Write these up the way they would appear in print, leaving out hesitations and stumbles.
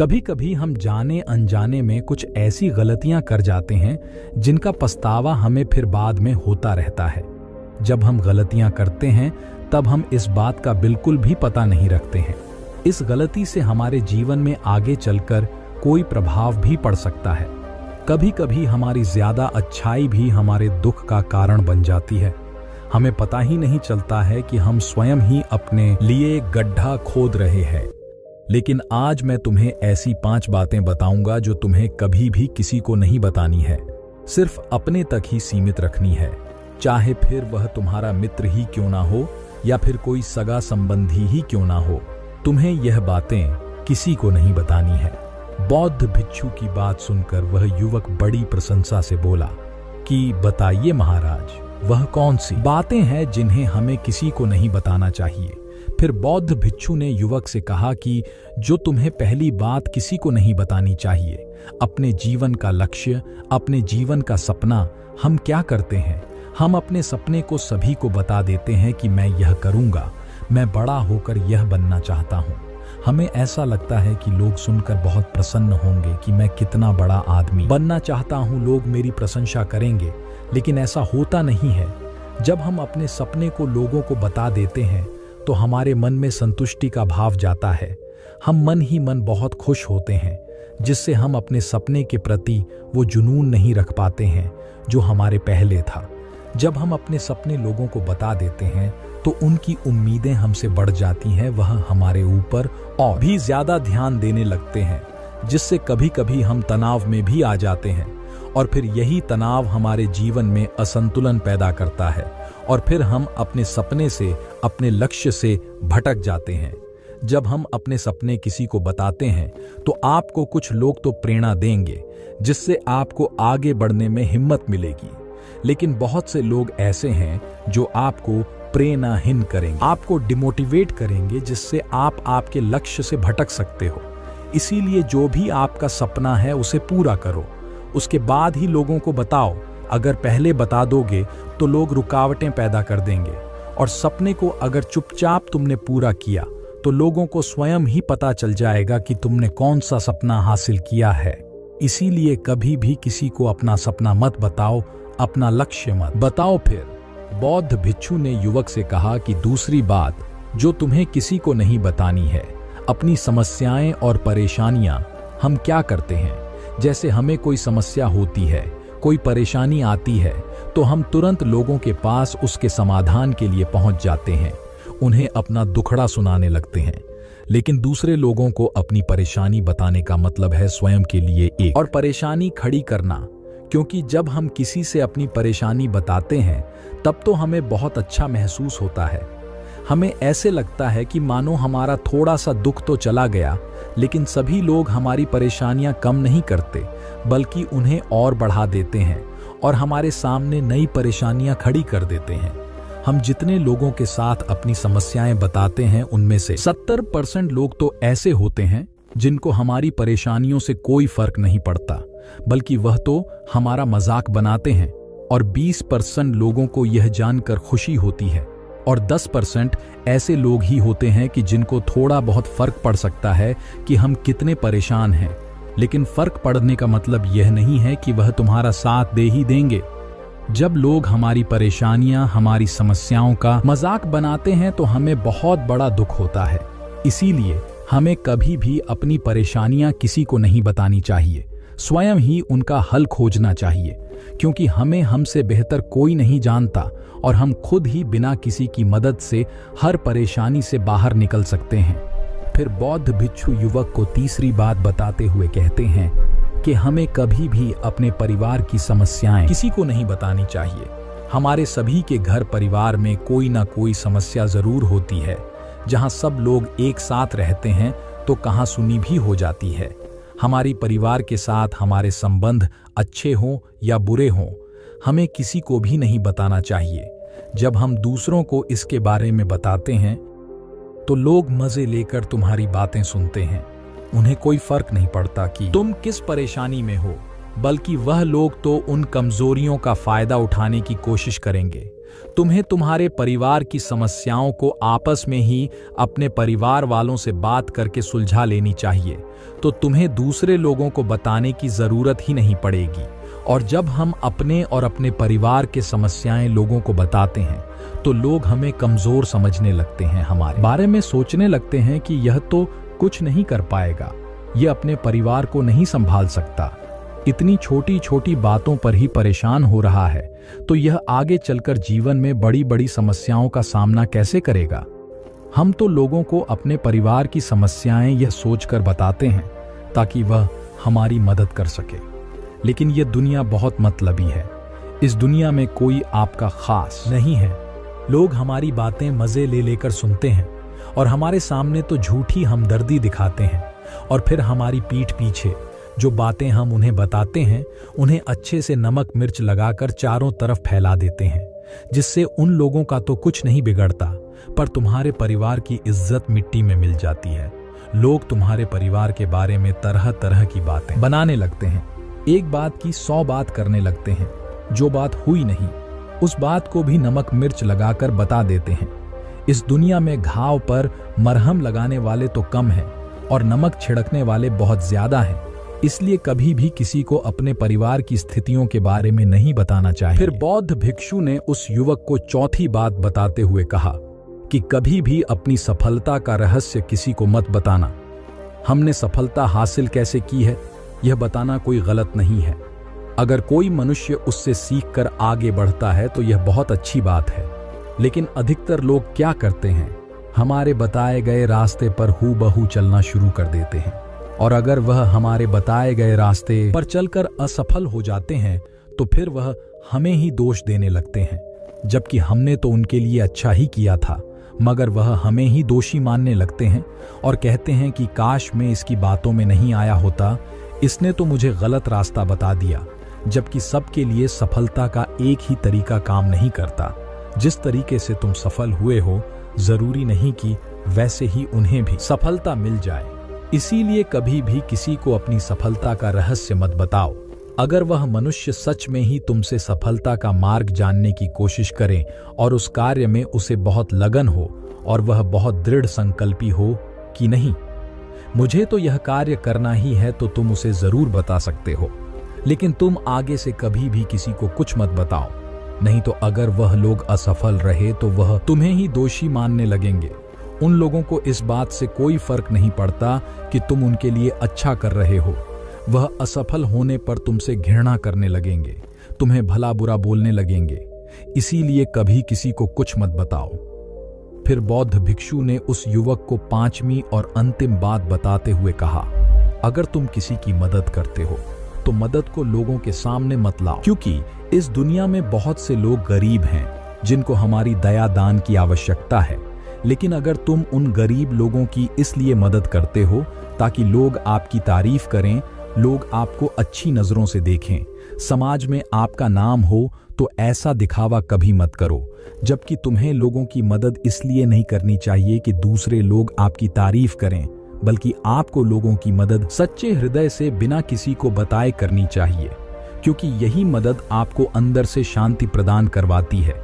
कभी कभी हम जाने अनजाने में कुछ ऐसी गलतियां कर जाते हैं जिनका पछतावा हमें फिर बाद में होता रहता है। जब हम गलतियां करते हैं तब हम इस बात का बिल्कुल भी पता नहीं रखते हैं। इस गलती से हमारे जीवन में आगे चलकर कोई प्रभाव भी पड़ सकता है। कभी कभी हमारी ज्यादा अच्छाई भी हमारे दुख का कारण बन जाती है। हमें पता ही नहीं चलता है कि हम स्वयं ही अपने लिए एक गड्ढा खोद रहे हैं। लेकिन आज मैं तुम्हें ऐसी 5 बातें बताऊंगा जो तुम्हें कभी भी किसी को नहीं बतानी है, सिर्फ अपने तक ही सीमित रखनी है, चाहे फिर वह तुम्हारा मित्र ही क्यों ना हो या फिर कोई सगा संबंधी ही क्यों ना हो। तुम्हें यह बातें किसी को नहीं बतानी है। बौद्ध भिक्षु की बात सुनकर वह युवक बड़ी प्रशंसा से बोला कि बताइए महाराज, वह कौन सी बातें हैं जिन्हें हमें किसी को नहीं बताना चाहिए। फिर बौद्ध भिक्षु ने युवक से कहा कि जो तुम्हें पहली बात किसी को नहीं बतानी चाहिए, अपने जीवन का लक्ष्य, अपने जीवन का सपना। हम क्या करते हैं, हम अपने सपने को सभी को बता देते हैं कि मैं यह करूंगा, मैं बड़ा होकर यह बनना चाहता हूं। हमें ऐसा लगता है कि लोग सुनकर बहुत प्रसन्न होंगे कि मैं कितना बड़ा आदमी बनना चाहता हूं, लोग मेरी प्रशंसा करेंगे। लेकिन ऐसा होता नहीं है। जब हम अपने सपने को लोगों को बता देते हैं तो हमारे मन में संतुष्टि का भाव जाता है। हम मन ही मन बहुत खुश होते हैं, जिससे हम अपने सपने के प्रति वो जुनून नहीं रख पाते हैं जो हमारे पहले था। जब हम अपने सपने लोगों को बता देते हैं तो उनकी उम्मीदें हमसे बढ़ जाती हैं, वह हमारे ऊपर और भी ज्यादा ध्यान देने लगते हैं, जिससे कभी कभी हम तनाव में भी आ जाते हैं। और फिर यही तनाव हमारे जीवन में असंतुलन पैदा करता है और फिर हम अपने सपने से, अपने लक्ष्य से भटक जाते हैं। जब हम अपने सपने किसी को बताते हैं तो आपको कुछ लोग तो प्रेरणा देंगे, जिससे आपको आगे बढ़ने में हिम्मत मिलेगी। लेकिन बहुत से लोग ऐसे हैं जो आपको प्रेरणाहीन करेंगे, आपको डिमोटिवेट करेंगे, जिससे आप आपके लक्ष्य से भटक सकते हो। इसीलिए जो भी आपका सपना है उसे पूरा करो, उसके बाद ही लोगों को बताओ। अगर पहले बता दोगे तो लोग रुकावटें पैदा कर देंगे, और सपने को अगर चुपचाप तुमने पूरा किया तो लोगों को स्वयं ही पता चल जाएगा कि तुमने कौन सा सपना हासिल किया है। इसीलिए कभी भी किसी को अपना सपना मत बताओ, अपना लक्ष्य मत बताओ। फिर बौद्ध भिक्षु ने युवक से कहा कि दूसरी बात जो तुम्हें किसी को नहीं बतानी है, अपनी समस्याएं और परेशानियां। हम क्या करते हैं, जैसे हमें कोई समस्या होती है, कोई परेशानी आती है, तो हम तुरंत लोगों के पास उसके समाधान के लिए पहुंच जाते हैं, उन्हें अपना दुखड़ा सुनाने लगते हैं। लेकिन दूसरे लोगों को अपनी परेशानी बताने का मतलब है स्वयं के लिए एक और परेशानी खड़ी करना। क्योंकि जब हम किसी से अपनी परेशानी बताते हैं तब तो हमें बहुत अच्छा महसूस होता है। हमें ऐसे लगता है कि मानो हमारा थोड़ा सा दुख तो चला गया। लेकिन सभी लोग हमारी परेशानियां कम नहीं करते, बल्कि उन्हें और बढ़ा देते हैं और हमारे सामने नई परेशानियां खड़ी कर देते हैं। हम जितने लोगों के साथ अपनी समस्याएं बताते हैं उनमें से 70% लोग तो ऐसे होते हैं जिनको हमारी परेशानियों से कोई फर्क नहीं पड़ता, बल्कि वह तो हमारा मजाक बनाते हैं। और 20% लोगों को यह जानकर खुशी होती है, और 10% ऐसे लोग ही होते हैं कि जिनको थोड़ा बहुत फर्क पड़ सकता है कि हम कितने परेशान हैं। लेकिन फर्क पड़ने का मतलब यह नहीं है कि वह तुम्हारा साथ दे ही देंगे। जब लोग हमारी परेशानियां, हमारी समस्याओं का मजाक बनाते हैं तो हमें बहुत बड़ा दुख होता है। इसीलिए हमें कभी भी अपनी परेशानियां किसी को नहीं बतानी चाहिए, स्वयं ही उनका हल खोजना चाहिए। क्योंकि हमें हमसे बेहतर कोई नहीं जानता और हम खुद ही बिना किसी की मदद से हर परेशानी से बाहर निकल सकते हैं। फिर बौद्ध भिक्षु युवक को तीसरी बात बताते हुए कहते हैं कि हमें कभी भी अपने परिवार की समस्याएं किसी को नहीं बतानी चाहिए। हमारे सभी के घर परिवार में कोई ना कोई समस्या जरूर होती है। जहां सब लोग एक साथ रहते हैं तो कहासुनी भी हो जाती है। हमारी परिवार के साथ हमारे संबंध अच्छे हों या बुरे हों, हमें किसी को भी नहीं बताना चाहिए। जब हम दूसरों को इसके बारे में बताते हैं तो लोग मजे लेकर तुम्हारी बातें सुनते हैं। उन्हें कोई फर्क नहीं पड़ता कि तुम किस परेशानी में हो, बल्कि वह लोग तो उन कमजोरियों का फायदा उठाने की कोशिश करेंगे तुम्हें तुम्हारे परिवार की समस्याओं को आपस में ही अपने परिवार वालों से बात करके सुलझा लेनी चाहिए, तो तुम्हें दूसरे लोगों को बताने की जरूरत ही नहीं पड़ेगी। और जब हम अपने और अपने परिवार के समस्याएं लोगों को बताते हैं तो लोग हमें कमजोर समझने लगते हैं, हमारे बारे में सोचने लगते हैं कि यह तो कुछ नहीं कर पाएगा, यह अपने परिवार को नहीं संभाल सकता, इतनी छोटी छोटी बातों पर ही परेशान हो रहा है, तो यह आगे चलकर जीवन में बड़ी बड़ी समस्याओं का सामना कैसे करेगा। हम तो लोगों को अपने परिवार की समस्याएं यह सोचकर बताते हैं ताकि वह हमारी मदद कर सके, लेकिन यह दुनिया बहुत मतलबी है। इस दुनिया में कोई आपका खास नहीं है। लोग हमारी बातें मजे ले लेकर सुनते हैं और हमारे सामने तो झूठी हमदर्दी दिखाते हैं, और फिर हमारी पीठ पीछे जो बातें हम उन्हें बताते हैं उन्हें अच्छे से नमक मिर्च लगाकर चारों तरफ फैला देते हैं, जिससे उन लोगों का तो कुछ नहीं बिगड़ता, पर तुम्हारे परिवार की इज्जत मिट्टी में मिल जाती है। लोग तुम्हारे परिवार के बारे में तरह तरह की बातें बनाने लगते हैं, एक बात की 100 बात करने लगते हैं, जो बात हुई नहीं उस बात को भी नमक मिर्च लगाकर बता देते हैं। इस दुनिया में घाव पर मरहम लगाने वाले तो कम हैं और नमक छिड़कने वाले बहुत ज्यादा हैं, इसलिए कभी भी किसी को अपने परिवार की स्थितियों के बारे में नहीं बताना चाहिए। फिर बौद्ध भिक्षु ने उस युवक को चौथी बात बताते हुए कहा कि कभी भी अपनी सफलता का रहस्य किसी को मत बताना। हमने सफलता हासिल कैसे की है यह बताना कोई गलत नहीं है। अगर कोई मनुष्य उससे सीखकर आगे बढ़ता है तो यह बहुत अच्छी बात है, लेकिन अधिकतर लोग क्या करते हैं, हमारे बताए गए रास्ते पर हूबहू चलना शुरू कर देते हैं, और अगर वह हमारे बताए गए रास्ते पर चलकर असफल हो जाते हैं तो फिर वह हमें ही दोष देने लगते हैं, जबकि हमने तो उनके लिए अच्छा ही किया था, मगर वह हमें ही दोषी मानने लगते हैं और कहते हैं कि काश मैं इसकी बातों में नहीं आया होता, इसने तो मुझे गलत रास्ता बता दिया। जबकि सबके लिए सफलता का एक ही तरीका काम नहीं करता। जिस तरीके से तुम सफल हुए हो जरूरी नहीं कि वैसे ही उन्हें भी सफलता मिल जाए। इसीलिए कभी भी किसी को अपनी सफलता का रहस्य मत बताओ। अगर वह मनुष्य सच में ही तुमसे सफलता का मार्ग जानने की कोशिश करे और उस कार्य में उसे बहुत लगन हो और वह बहुत दृढ़ संकल्पी हो कि नहीं मुझे तो यह कार्य करना ही है, तो तुम उसे जरूर बता सकते हो, लेकिन तुम आगे से कभी भी किसी को कुछ मत बताओ, नहीं तो अगर वह लोग असफल रहे तो वह तुम्हें ही दोषी मानने लगेंगे। उन लोगों को इस बात से कोई फर्क नहीं पड़ता कि तुम उनके लिए अच्छा कर रहे हो, वह असफल होने पर तुमसे घृणा करने लगेंगे, तुम्हें भला बुरा बोलने लगेंगे। इसीलिए कभी किसी को कुछ मत बताओ। फिर बौद्ध भिक्षु ने उस युवक को 5वीं और अंतिम बात बताते हुए कहा, अगर तुम किसी की मदद करते हो तो मदद को लोगों के सामने मत लाओ, क्योंकि इस दुनिया में बहुत से लोग गरीब हैं जिनको हमारी दया दान की आवश्यकता है। लेकिन अगर तुम उन गरीब लोगों की इसलिए मदद करते हो ताकि लोग आपकी तारीफ करें, लोग आपको अच्छी नजरों से देखें, समाज में आपका नाम हो, तो ऐसा दिखावा कभी मत करो। जबकि तुम्हें लोगों की मदद इसलिए नहीं करनी चाहिए कि दूसरे लोग आपकी तारीफ करें, बल्कि आपको लोगों की मदद सच्चे हृदय से बिना किसी को बताए करनी चाहिए, क्योंकि यही मदद आपको अंदर से शांति प्रदान करवाती है।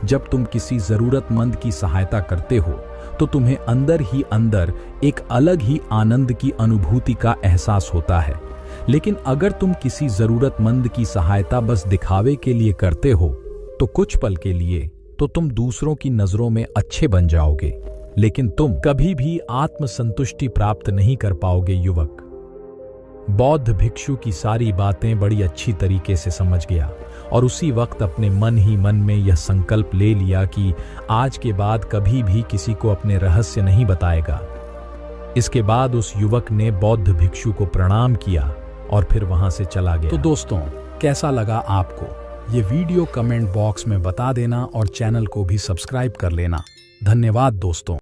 जब तुम किसी जरूरतमंद की सहायता करते हो तो तुम्हें अंदर ही अंदर एक अलग ही आनंद की अनुभूति का एहसास होता है। लेकिन अगर तुम किसी जरूरतमंद की सहायता बस दिखावे के लिए करते हो तो कुछ पल के लिए तो तुम दूसरों की नजरों में अच्छे बन जाओगे, लेकिन तुम कभी भी आत्मसंतुष्टि प्राप्त नहीं कर पाओगे। युवक बौद्ध भिक्षु की सारी बातें बड़ी अच्छी तरीके से समझ गया और उसी वक्त अपने मन ही मन में यह संकल्प ले लिया कि आज के बाद कभी भी किसी को अपने रहस्य नहीं बताएगा। इसके बाद उस युवक ने बौद्ध भिक्षु को प्रणाम किया और फिर वहां से चला गया। तो दोस्तों, कैसा लगा आपको ये वीडियो? कमेंट बॉक्स में बता देना और चैनल को भी सब्सक्राइब कर लेना। धन्यवाद दोस्तों।